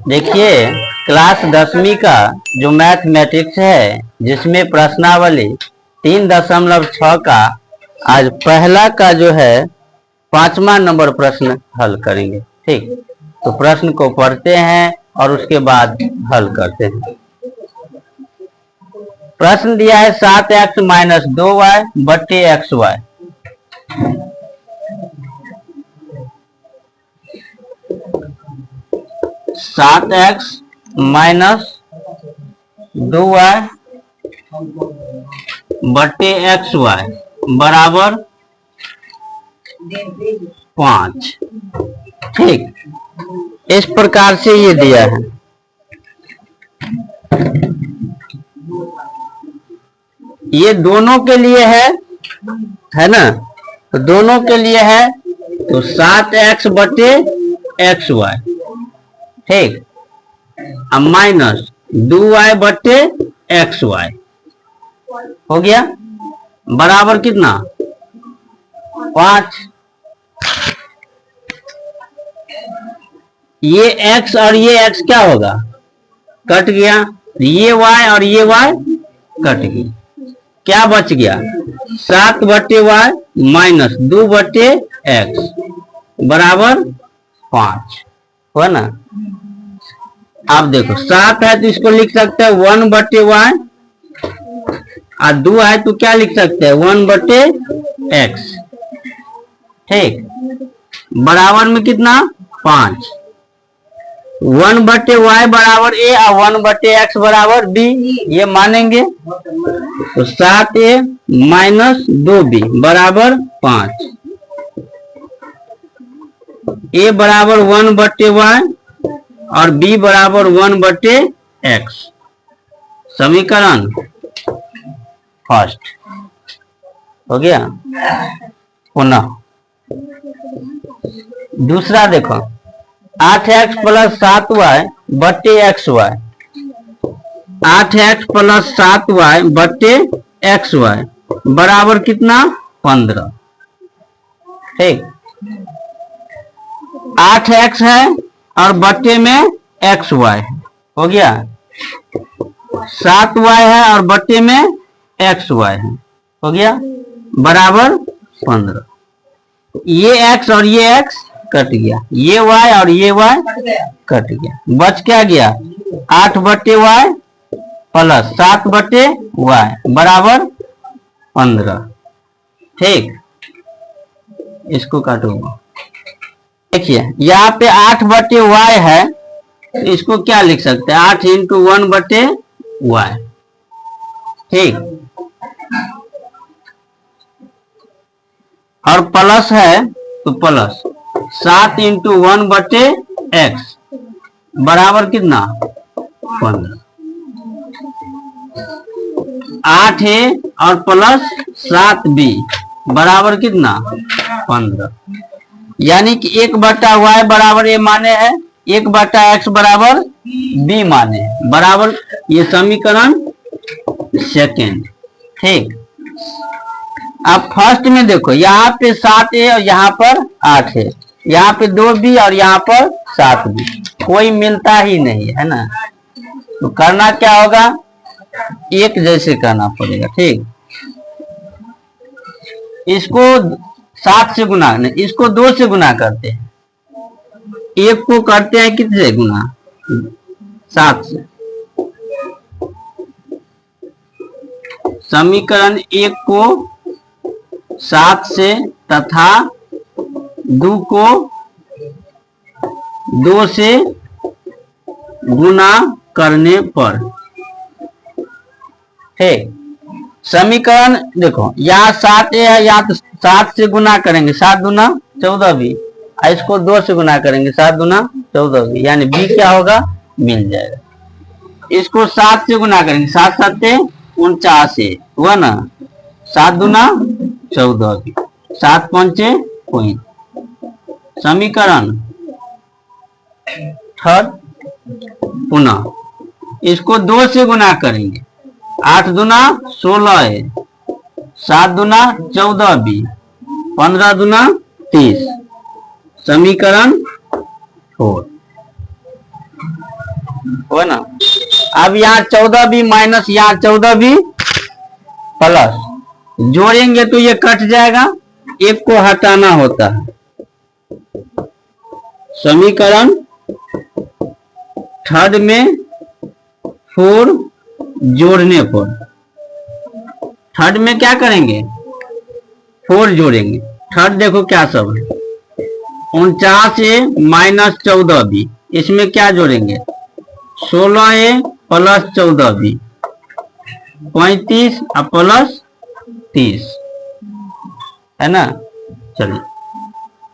देखिए, क्लास 10वीं का जो मैथमेटिक्स है जिसमें प्रश्नावली 3.6 का आज पहला का जो है 5वां नंबर प्रश्न हल करेंगे। ठीक, तो प्रश्न को पढ़ते हैं और उसके बाद हल करते हैं। प्रश्न दिया है 7x - 2y बट्टे xy। 7x - 2y बट्टे xy बराबर 5। ठीक, इस प्रकार से ये दिया है। ये दोनों के लिए है ना, तो दोनों के लिए है तो 7x बटे xy, ठीक, अब माइनस 2y बटे xy हो गया बराबर कितना 5। ये x और ये x क्या होगा, कट गया, ये y और ये y कट गई, क्या बच गया 7 बटे y माइनस 2 बटे x बराबर 5 हुआ ना। आप देखो 7 है तो इसको लिख सकते हैं 1 बटे y और 2 है तो क्या लिख सकते हैं 1 बटे x, ठीक, बराबर में कितना 5। 1 बटे y बराबर a और 1 बटे x बराबर b, ये मानेंगे तो 7a माइनस 2b बराबर 5। a बराबर 1 बटे y और b बराबर 1 बटे x। समीकरण फर्स्ट हो गया। पुनः दूसरा देखो 8x + 7y बट्टे xy। 8x + 7y बट्टे xy बराबर कितना 15, ठीक, 8x है और बट्टे में xy है, हो गया, 7y है और बट्टे में xy है, हो गया, बराबर 15। ये x और ये x कट गया, ये y और ये y कट गया, बच क्या गया 8 बटे y प्लस 7 बटे y बराबर 15, ठीक। इसको काटूंगा, देखिए यहाँ पे 8 बटे y है तो इसको क्या लिख सकते हैं 8 × 1 बटे y, ठीक, और प्लस है तो प्लस 7 × 1 बटे x बराबर कितना 15। 8 है और प्लस 7b बराबर कितना 15, यानी कि 1 बटा y बराबर a माने है, 1 बटा x बराबर b माने है, बराबर ये समीकरण सेकेंड, ठीक। अब फर्स्ट में देखो यहाँ पे 7a और यहाँ पर 8 है, यहाँ पे 2b और यहाँ पर 7b, कोई मिलता ही नहीं है ना, तो करना क्या होगा एक जैसे करना पड़ेगा, ठीक। इसको 7 से गुना नहीं, इसको 2 से गुना करते हैं, एक को करते हैं कितने गुना 7 से। समीकरण 1 को 7 से तथा 2 को 2 से गुना करने पर, ठीक। समीकरण देखो यहाँ 7a है, यहाँ तो 7 से गुना करेंगे 7 दूना 14b, इसको 2 से गुना करेंगे 7 दूना 14b, यानी b क्या होगा मिल जाएगा। इसको 7 से गुना करेंगे 7 7 49 हुआ ना, 7 दूना 14b, 7 5 कोई। समीकरण थर्ड पुनः इसको 2 से गुना करेंगे, 8 दूना 16 है, 7 दूना 14b, 15 दूना 30। समीकरण 4। हो ना। अब यहाँ 14b माइनस यहाँ 14b प्लस, जोड़ेंगे तो ये कट जाएगा, एक को हटाना होता है। समीकरण थर्ड में 4 जोड़ने पर, थर्ड में क्या करेंगे 4 जोड़ेंगे। थर्ड देखो क्या सब है, 49a माइनस 14b, इसमें क्या जोड़ेंगे 16a प्लस 14b, 35 और प्लस 30 है ना। चलिए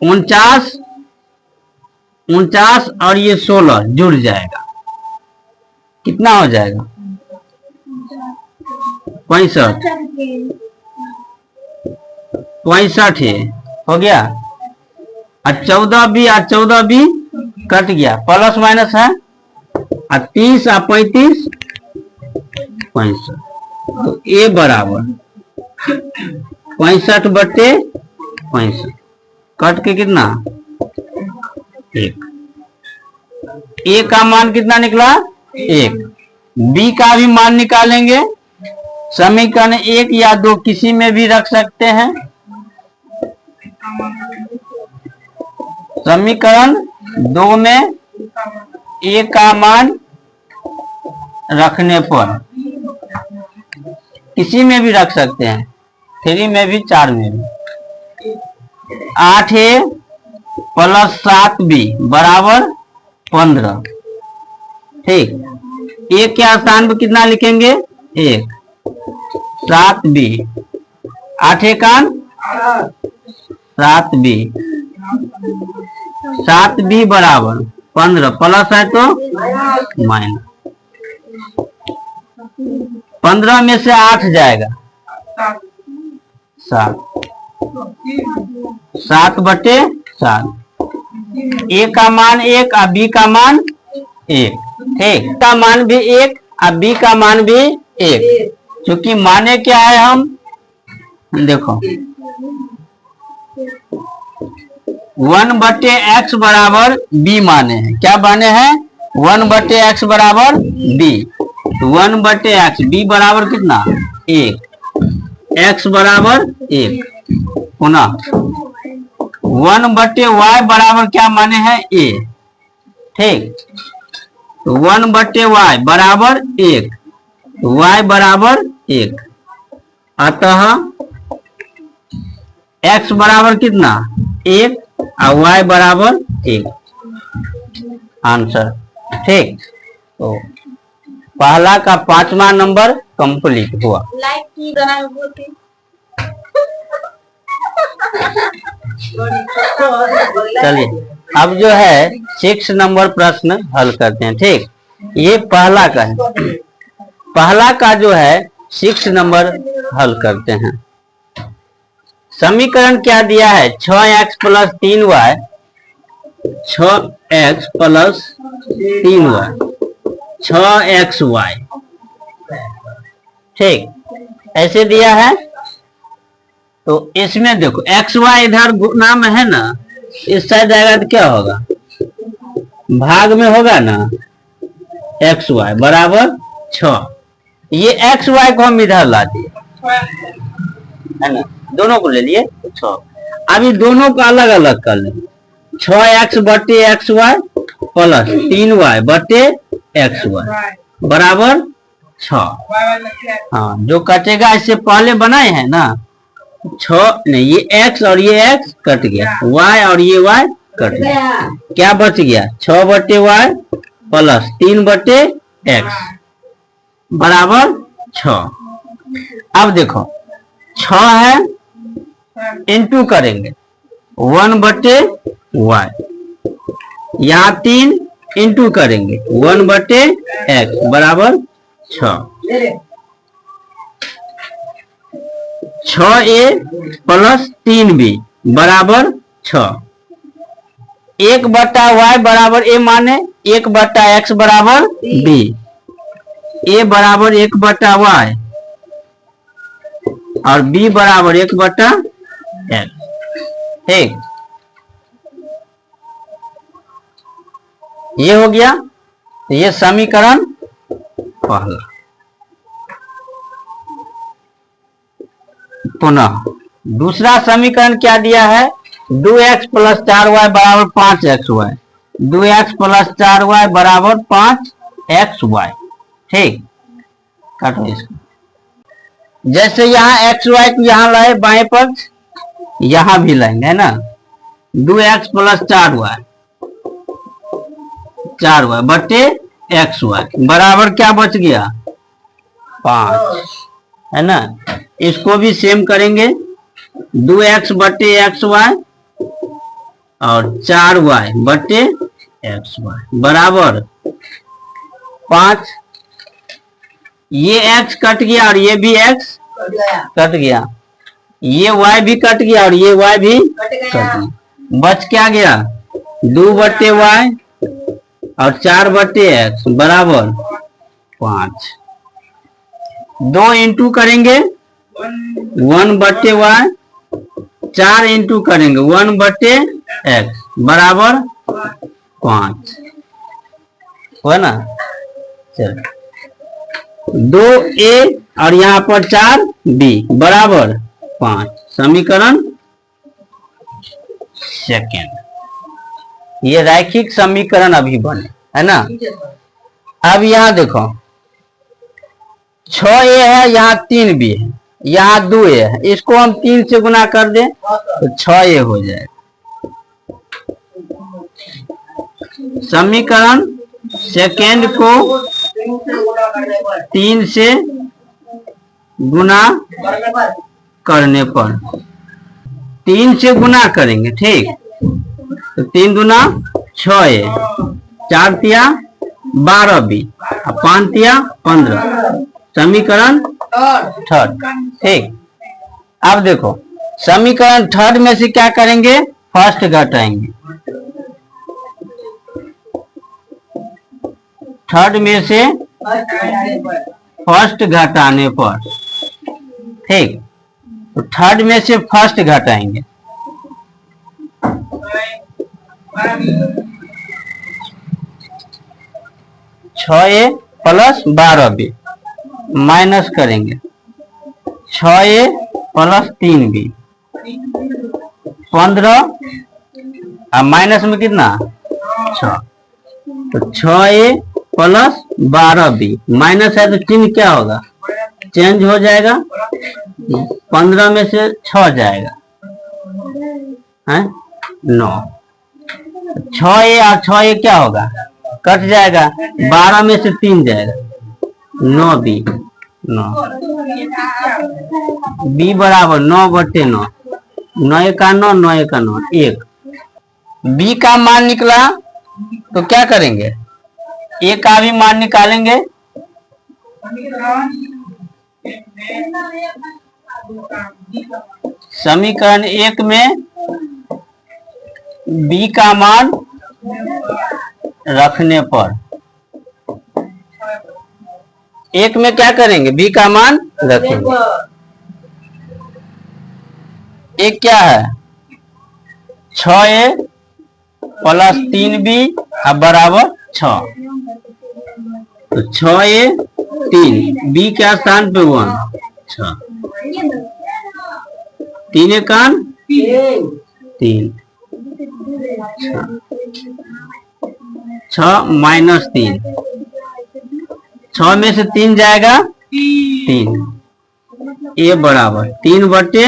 49 और ये 16 जुड़ जाएगा, कितना हो जाएगा 65 हो गया। और 14b कट गया, प्लस माइनस है, और 30 और 35 65, तो ए बराबर 65/65, कट के कितना 1, ए का मान कितना निकला 1, बी का भी मान निकालेंगे। समीकरण 1 या 2 किसी में भी रख सकते हैं। समीकरण 2 में ए का मान रखने पर किसी में भी रख सकते हैं, 3 में भी 4 में भी। 8a प्लस 7b बराबर 15, ठीक। ए के स्थान पर कितना लिखेंगे 1, 7b, 8 एकान 7b, 7b बराबर 15, प्लस है तो माइनस, 15 में से 8 जाएगा 7, 7/7, ए का मान 1 और बी का मान 1, ठीक। का मान भी 1 और बी का मान भी 1, क्योंकि माने क्या है, हम देखो 1/x बराबर b माने हैं। क्या माने हैं 1/x बराबर b, 1/x, b बराबर कितना 1, x बराबर 1, पुनः 1/y बराबर क्या माने हैं a, ठीक। तो 1/y बराबर 1, y बराबर 1, अतः x बराबर कितना 1 और y बराबर 1, आंसर, ठीक। तो पहला का 5वां नंबर कंप्लीट हुआ। लाइक की चलिए अब जो है 6 नंबर प्रश्न हल करते हैं, ठीक। ये पहला का है, पहला का जो है 6 नंबर हल करते हैं। समीकरण क्या दिया है 6x plus 3y, 6x plus 3y, 6xy, ठीक, ऐसे दिया है। तो इसमें देखो xy इधर गुना में है ना, इस साइड आएगा तो क्या होगा भाग में होगा ना, xy बराबर 6, ये xy को हम इधर ला दिए है ना, दोनों को ले लिए 6। अभी दोनों को अलग अलग कर लें, 6x/xy प्लस 3y/xy बराबर 6। हाँ, जो कटेगा इससे पहले बनाए हैं ना 6, नहीं ये x और ये x कट गया, y और ये y कट गया, क्या बच गया 6/y प्लस 3/x बराबर 6। अब देखो 6 है, इंटू करेंगे 1/y, यहाँ 3 इंटू करेंगे 1/x बराबर 6, 6a प्लस 3b बराबर 6, 1/y बराबर a माने 1/x बराबर b, a बराबर 1/y और b बराबर 1/x, ठीक। ये हो गया। तो ये समीकरण पहला। पुनः दूसरा समीकरण क्या दिया है, 2x प्लस 4y बराबर 5xy, 2x प्लस 4y बराबर 5xy। ठीक, काटो इसको। जैसे यहाँ xy को यहाँ लाए बाएं पक्ष, यहाँ भी लाएंगे, है ना। 2x प्लस 4y बटे xy बराबर क्या बच गया, 5, है ना। इसको भी सेम करेंगे, 2x बटे xy और 4y बटे xy बराबर 5। ये x कट गया और ये भी x कट गया, ये y भी कट गया और ये y भी कट गया। बच क्या गया, 2 बटे y और 4 बटे x बराबर 5। 2 इंटू करेंगे 1 बटे y, 4 इंटू करेंगे 1 बटे x बराबर 5, हो ना। चल 2a और यहाँ पर 4b बराबर 5, समीकरण सेकेंड। ये रैखिक समीकरण अभी बने, है ना। अब यहाँ देखो 6a है, यहाँ 3b है, यहाँ 2a है, इसको हम 3 से गुना कर दें तो 6a हो जाएगा। समीकरण सेकेंड को 3 से गुना करने पर, 3 से गुना करेंगे, ठीक। तो 3 गुना 6a, 4 तिया 12b, 5 तिया 15, समीकरण थर्ड। ठीक, अब देखो समीकरण थर्ड में से क्या करेंगे, फर्स्ट घटाएंगे। थर्ड में से फर्स्ट घटाने पर, ठीक, तो थर्ड में से फर्स्ट घटाएंगे। छह ए प्लस 12b माइनस करेंगे 6a प्लस 3b, 15 और माइनस में कितना 6, तो 6a प्लस 12b माइनस है तो चिन्ह क्या होगा, चेंज हो जाएगा, 15 में से 6 जाएगा, है 9, 6a और 6a क्या होगा, कट जाएगा, 12 में से 3 जाएगा, 9b, 9 b बराबर 9 बटे 9, 9 का 9, 9 का 9, 1। b का मान निकला तो क्या करेंगे, a का भी मान निकालेंगे। समीकरण 1 में b का मान रखने पर, 1 में क्या करेंगे, b का मान रखेंगे। एक क्या है 6a प्लस 3b बराबर 6, तो 6a 3, b के स्थान पे 1, 6, 3 कान 3, 6 माइनस 3, 6 में से 3 जाएगा 3, a बराबर 3 बटे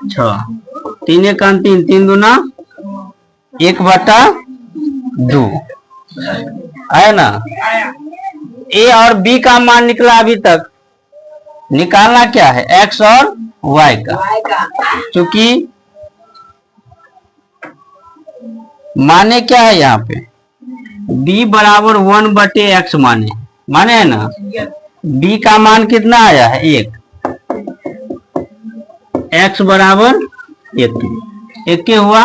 6, 3 कान 3, 3 दूना 1 बटा 2, है ना। a और b का मान निकला, अभी तक निकालना क्या है, x और y का, क्योंकि माने क्या है यहाँ पे, b बराबर 1 बटे x माने है ना। b का मान कितना आया है 1, x बराबर 1 के हुआ,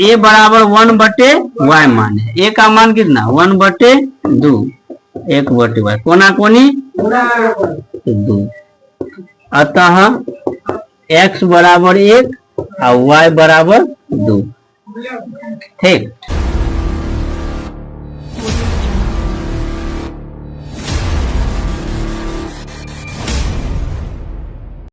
a बराबर 1 बटे y माने, a का मान कितना 1 बटे 2, 1 बटे y, कोना कोनी 2, अतः x बराबर 1 और y बराबर 2। ठीक।